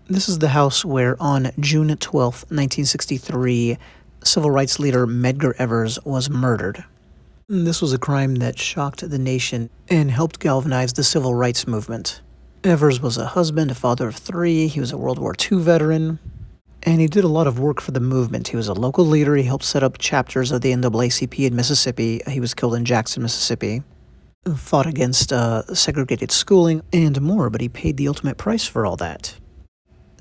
This is the house where on June 12th, 1963, civil rights leader Medgar Evers was murdered. This was a crime that shocked the nation and helped galvanize the civil rights movement. Evers was a husband, a father of three, he was a World War II veteran, and he did a lot of work for the movement. He was a local leader, he helped set up chapters of the NAACP in Mississippi, he was killed in Jackson, Mississippi, fought against segregated schooling, and more, but he paid the ultimate price for all that.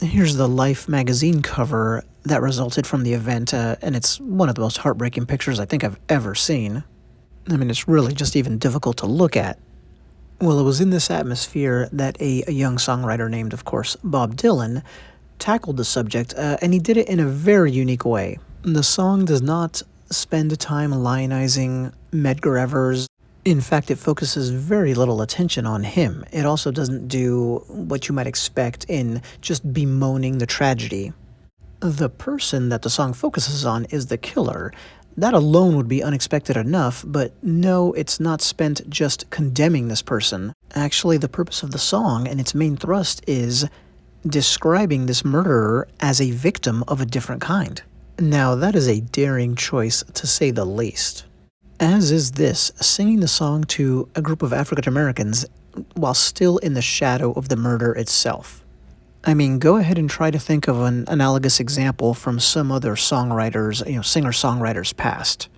Here's the Life magazine cover that resulted from the event, and it's one of the most heartbreaking pictures I think I've ever seen. I mean, it's really just even difficult to look at. Well, it was in this atmosphere that a young songwriter named, of course, Bob Dylan tackled the subject, and he did it in a very unique way. The song does not spend time lionizing Medgar Evers. In fact, it focuses very little attention on him. It also doesn't do what you might expect in just bemoaning the tragedy. The person that the song focuses on is the killer. That alone would be unexpected enough, but no, it's not spent just condemning this person. Actually, the purpose of the song and its main thrust is describing this murderer as a victim of a different kind. Now, that is a daring choice, to say the least. As is this, singing the song to a group of African Americans while still in the shadow of the murder itself. I mean, go ahead and try to think of an analogous example from some other songwriters, singer-songwriters past.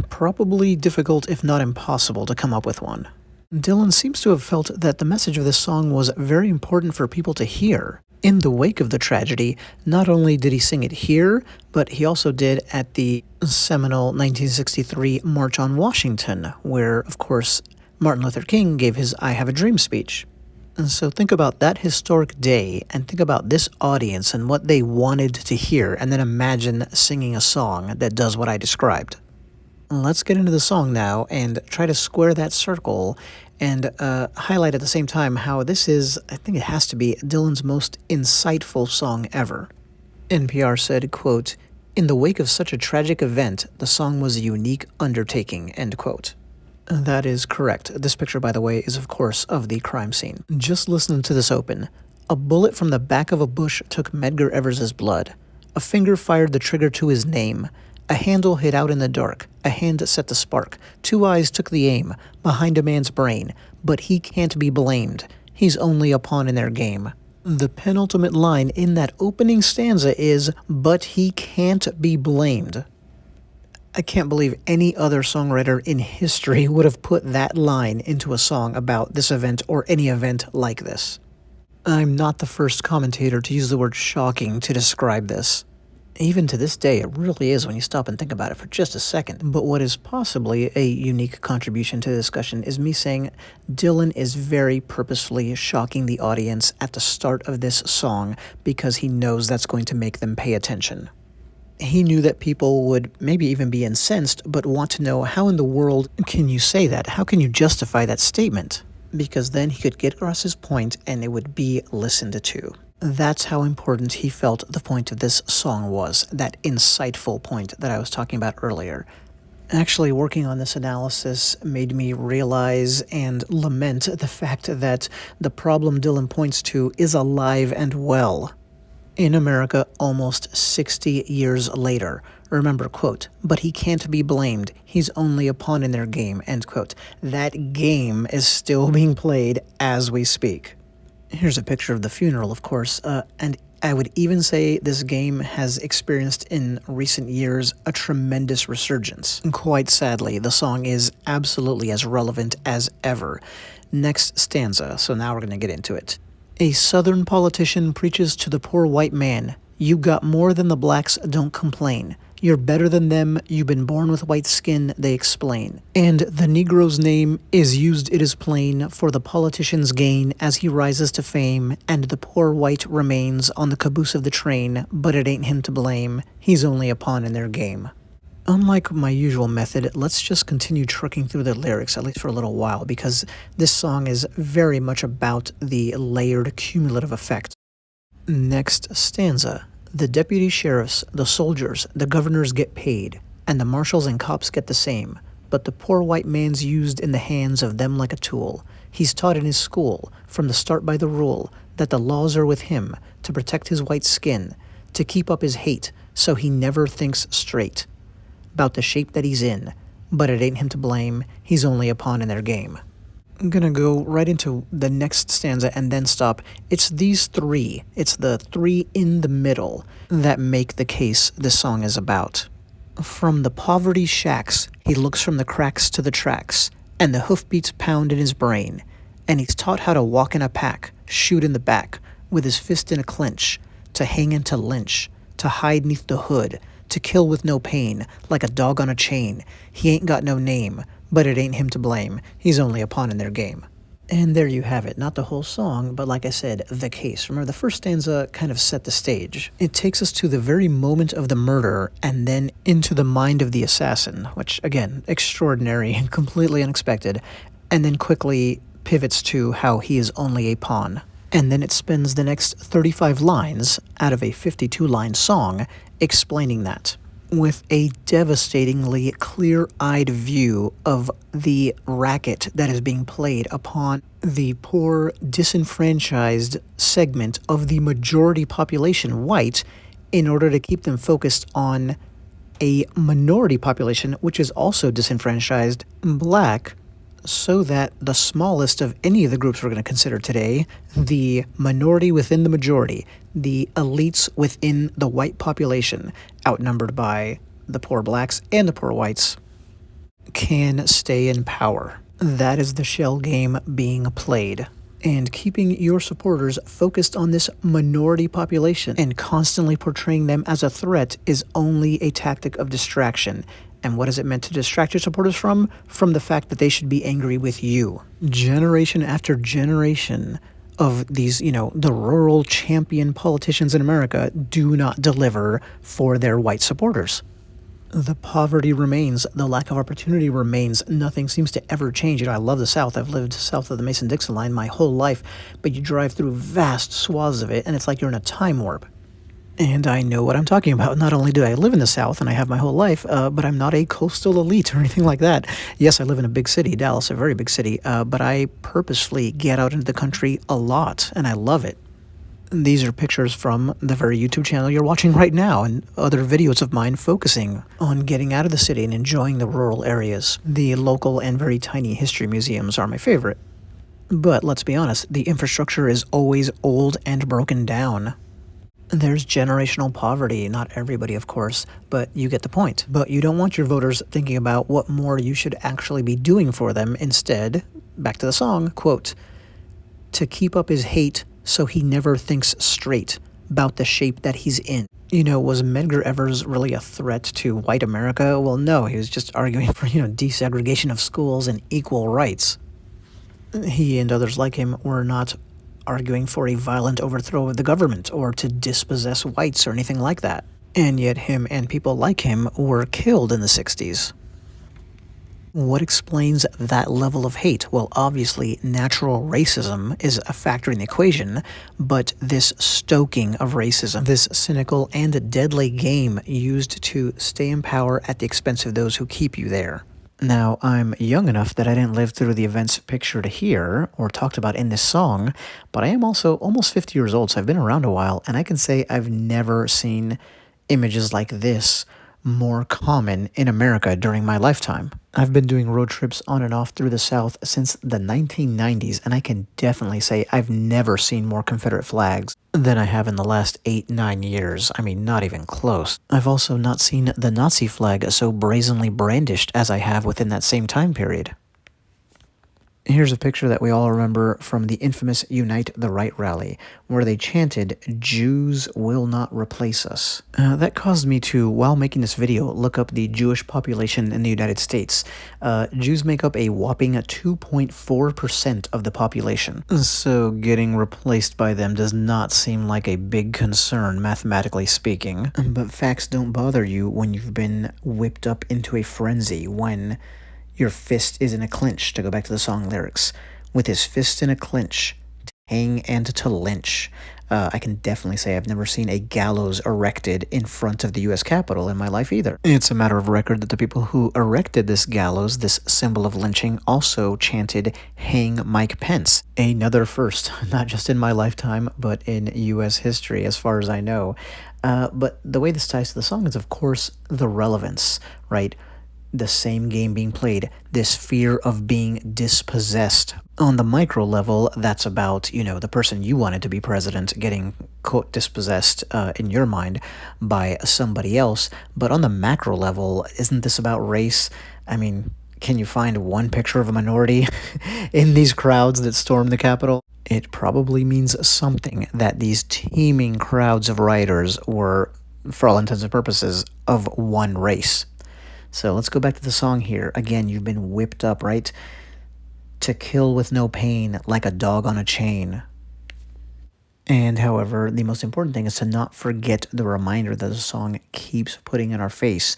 Probably difficult, if not impossible, to come up with one. Dylan seems to have felt that the message of this song was very important for people to hear. In the wake of the tragedy, not only did he sing it here, but he also did at the seminal 1963 March on Washington, where, of course, Martin Luther King gave his I Have a Dream speech. And so think about that historic day, and think about this audience and what they wanted to hear, and then imagine singing a song that does what I described. Let's get into the song now and try to square that circle and highlight at the same time how this is, I think it has to be, Dylan's most insightful song ever. NPR said, quote, "In the wake of such a tragic event, the song was a unique undertaking," end quote. That is correct. This picture, by the way, is of course of the crime scene. Just listen to this open. A bullet from the back of a bush took Medgar Evers' blood. A finger fired the trigger to his name. A handle hid out in the dark. A hand set the spark. Two eyes took the aim, behind a man's brain. But he can't be blamed. He's only a pawn in their game. The penultimate line in that opening stanza is, "But he can't be blamed." I can't believe any other songwriter in history would have put that line into a song about this event or any event like this. I'm not the first commentator to use the word shocking to describe this. Even to this day, it really is when you stop and think about it for just a second. But what is possibly a unique contribution to the discussion is me saying Dylan is very purposefully shocking the audience at the start of this song because he knows that's going to make them pay attention. He knew that people would maybe even be incensed, but want to know how in the world can you say that? How can you justify that statement? Because then he could get across his point and it would be listened to. That's how important he felt the point of this song was, that insightful point that I was talking about earlier. Actually, working on this analysis made me realize and lament the fact that the problem Dylan points to is alive and well in America almost 60 years later. Remember, quote, "But he can't be blamed. He's only a pawn in their game," end quote. That game is still being played as we speak. Here's a picture of the funeral, of course, and I would even say this game has experienced in recent years a tremendous resurgence. Quite sadly, the song is absolutely as relevant as ever. Next stanza, so now we're going to get into it. A Southern politician preaches to the poor white man, "You got more than the blacks, don't complain. You're better than them, you've been born with white skin," they explain. And the Negro's name is used, it is plain, for the politician's gain as he rises to fame, and the poor white remains on the caboose of the train, but it ain't him to blame, he's only a pawn in their game. Unlike my usual method, let's just continue trucking through the lyrics, at least for a little while, because this song is very much about the layered cumulative effect. Next stanza. The deputy sheriffs, the soldiers, the governors get paid, and the marshals and cops get the same. But the poor white man's used in the hands of them like a tool. He's taught in his school, from the start by the rule, that the laws are with him to protect his white skin, to keep up his hate so he never thinks straight 'bout the shape that he's in, but it ain't him to blame, he's only a pawn in their game. I'm gonna go right into the next stanza and then stop. It's these three, it's the three in the middle that make the case this song is about. From the poverty shacks, he looks from the cracks to the tracks, and the hoofbeats pound in his brain, and he's taught how to walk in a pack, shoot in the back, with his fist in a clinch, to hang and to lynch, to hide neath the hood, to kill with no pain, like a dog on a chain. He ain't got no name, but it ain't him to blame, he's only a pawn in their game. And there you have it, not the whole song, but like I said, the case. Remember, the first stanza kind of set the stage. It takes us to the very moment of the murder, and then into the mind of the assassin, which, again, extraordinary and completely unexpected, and then quickly pivots to how he is only a pawn. And then it spends the next 35 lines out of a 52-line song explaining that, with a devastatingly clear-eyed view of the racket that is being played upon the poor, disenfranchised segment of the majority population, white, in order to keep them focused on a minority population, which is also disenfranchised, black, so that the smallest of any of the groups we're going to consider today, the minority within the majority, the elites within the white population, outnumbered by the poor blacks and the poor whites, can stay in power. That is the shell game being played. And keeping your supporters focused on this minority population and constantly portraying them as a threat is only a tactic of distraction. And what is it meant to distract your supporters from? From the fact that they should be angry with you. Generation after generation of these, the rural champion politicians in America do not deliver for their white supporters. The poverty remains, the lack of opportunity remains, nothing seems to ever change. I love the South. I've lived south of the Mason-Dixon line my whole life, but you drive through vast swaths of it, and it's like you're in a time warp. And I know what I'm talking about. Not only do I live in the South, and I have my whole life, but I'm not a coastal elite or anything like that. Yes, I live in a big city, Dallas, a very big city, but I purposefully get out into the country a lot, and I love it. These are pictures from the very YouTube channel you're watching right now, and other videos of mine focusing on getting out of the city and enjoying the rural areas. The local and very tiny history museums are my favorite. But let's be honest, the infrastructure is always old and broken down. There's generational poverty, not everybody of course, but you get the point. But you don't want your voters thinking about what more you should actually be doing for them. Instead, back to the song, quote, to keep up his hate so he never thinks straight 'bout the shape that he's in. Was Medgar Evers really a threat to white America? Well, no, he was just arguing for, desegregation of schools and equal rights. He and others like him were not arguing for a violent overthrow of the government or to dispossess whites or anything like that. And yet him and people like him were killed in the 60s. What explains that level of hate? Well, obviously, natural racism is a factor in the equation, but this stoking of racism, this cynical and deadly game used to stay in power at the expense of those who keep you there. Now, I'm young enough that I didn't live through the events pictured here or talked about in this song, but I am also almost 50 years old, so I've been around a while, and I can say I've never seen images like this more common in America during my lifetime. I've been doing road trips on and off through the South since the 1990s, and I can definitely say I've never seen more Confederate flags than I have in the last 8-9 years. I mean, not even close. I've also not seen the Nazi flag so brazenly brandished as I have within that same time period. Here's a picture that we all remember from the infamous Unite the Right rally, where they chanted, "Jews will not replace us." That caused me to, while making this video, look up the Jewish population in the United States. Jews make up a whopping 2.4% of the population. So getting replaced by them does not seem like a big concern, mathematically speaking. But facts don't bother you when you've been whipped up into a frenzy, when your fist is in a clinch, to go back to the song lyrics. With his fist in a clinch, to hang and to lynch. I can definitely say I've never seen a gallows erected in front of the U.S. Capitol in my life either. It's a matter of record that the people who erected this gallows, this symbol of lynching, also chanted, "Hang Mike Pence." Another first, not just in my lifetime, but in U.S. history, as far as I know. But the way this ties to the song is, of course, the relevance, right? The same game being played, this fear of being dispossessed. On the micro level, that's about, the person you wanted to be president getting, quote, dispossessed in your mind by somebody else. But on the macro level, isn't this about race? I mean, can you find one picture of a minority in these crowds that stormed the Capitol? It probably means something that these teeming crowds of rioters were, for all intents and purposes, of one race. So let's go back to the song here. Again, you've been whipped up, right? To kill with no pain, like a dog on a chain. And however, the most important thing is to not forget the reminder that the song keeps putting in our face.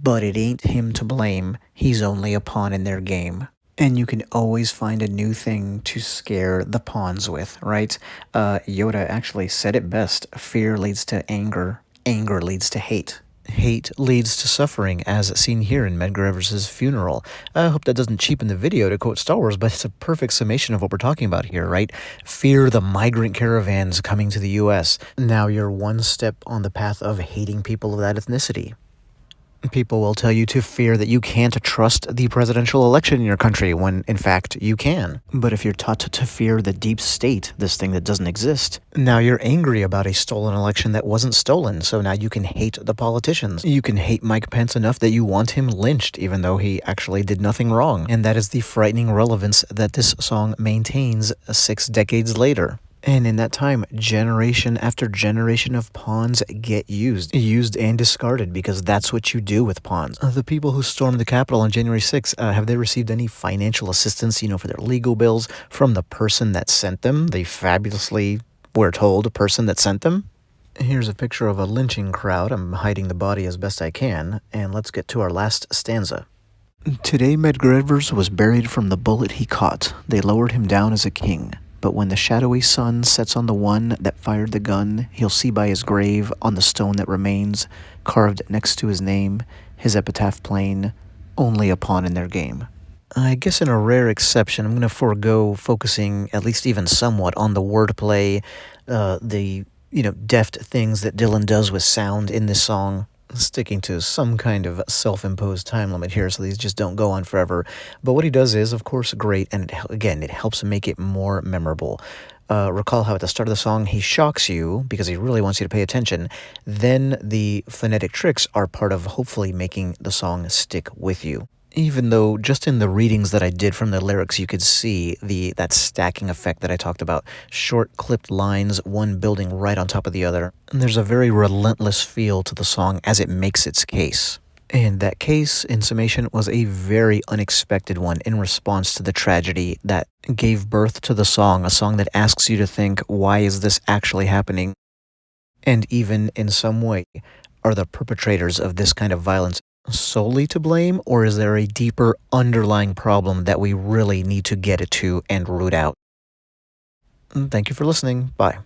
But it ain't him to blame. He's only a pawn in their game. And you can always find a new thing to scare the pawns with, right? Yoda actually said it best. Fear leads to anger. Anger leads to hate. Hate leads to suffering, as seen here in Medgar Evers' funeral. I hope that doesn't cheapen the video to quote Star Wars, but it's a perfect summation of what we're talking about here, right? Fear the migrant caravans coming to the U.S. Now you're one step on the path of hating people of that ethnicity. People will tell you to fear that you can't trust the presidential election in your country when, in fact, you can. But if you're taught to fear the deep state, this thing that doesn't exist, now you're angry about a stolen election that wasn't stolen, so now you can hate the politicians. You can hate Mike Pence enough that you want him lynched, even though he actually did nothing wrong. And that is the frightening relevance that this song maintains 6 decades later. And in that time, generation after generation of pawns get used and discarded, because that's what you do with pawns. The people who stormed the Capitol on January 6th, have they received any financial assistance, for their legal bills from the person that sent them? The fabulously, we're told, person that sent them? Here's a picture of a lynching crowd. I'm hiding the body as best I can, and let's get to our last stanza. Today Medgar Evers was buried from the bullet he caught. They lowered him down as a king. But when the shadowy sun sets on the one that fired the gun, he'll see by his grave, on the stone that remains, carved next to his name, his epitaph plain, only a pawn in their game. I guess in a rare exception, I'm going to forego focusing, at least even somewhat, on the wordplay, the, deft things that Dylan does with sound in this song. Sticking to some kind of self-imposed time limit here, so these just don't go on forever. But what he does is, of course, great, and it helps make it more memorable. Recall how at the start of the song he shocks you because he really wants you to pay attention. Then the phonetic tricks are part of hopefully making the song stick with you. Even though just in the readings that I did from the lyrics, you could see that stacking effect that I talked about. Short, clipped lines, one building right on top of the other. And there's a very relentless feel to the song as it makes its case. And that case, in summation, was a very unexpected one in response to the tragedy that gave birth to the song, a song that asks you to think, why is this actually happening? And even in some way, are the perpetrators of this kind of violence solely to blame, or is there a deeper underlying problem that we really need to get to and root out? Thank you for listening. Bye.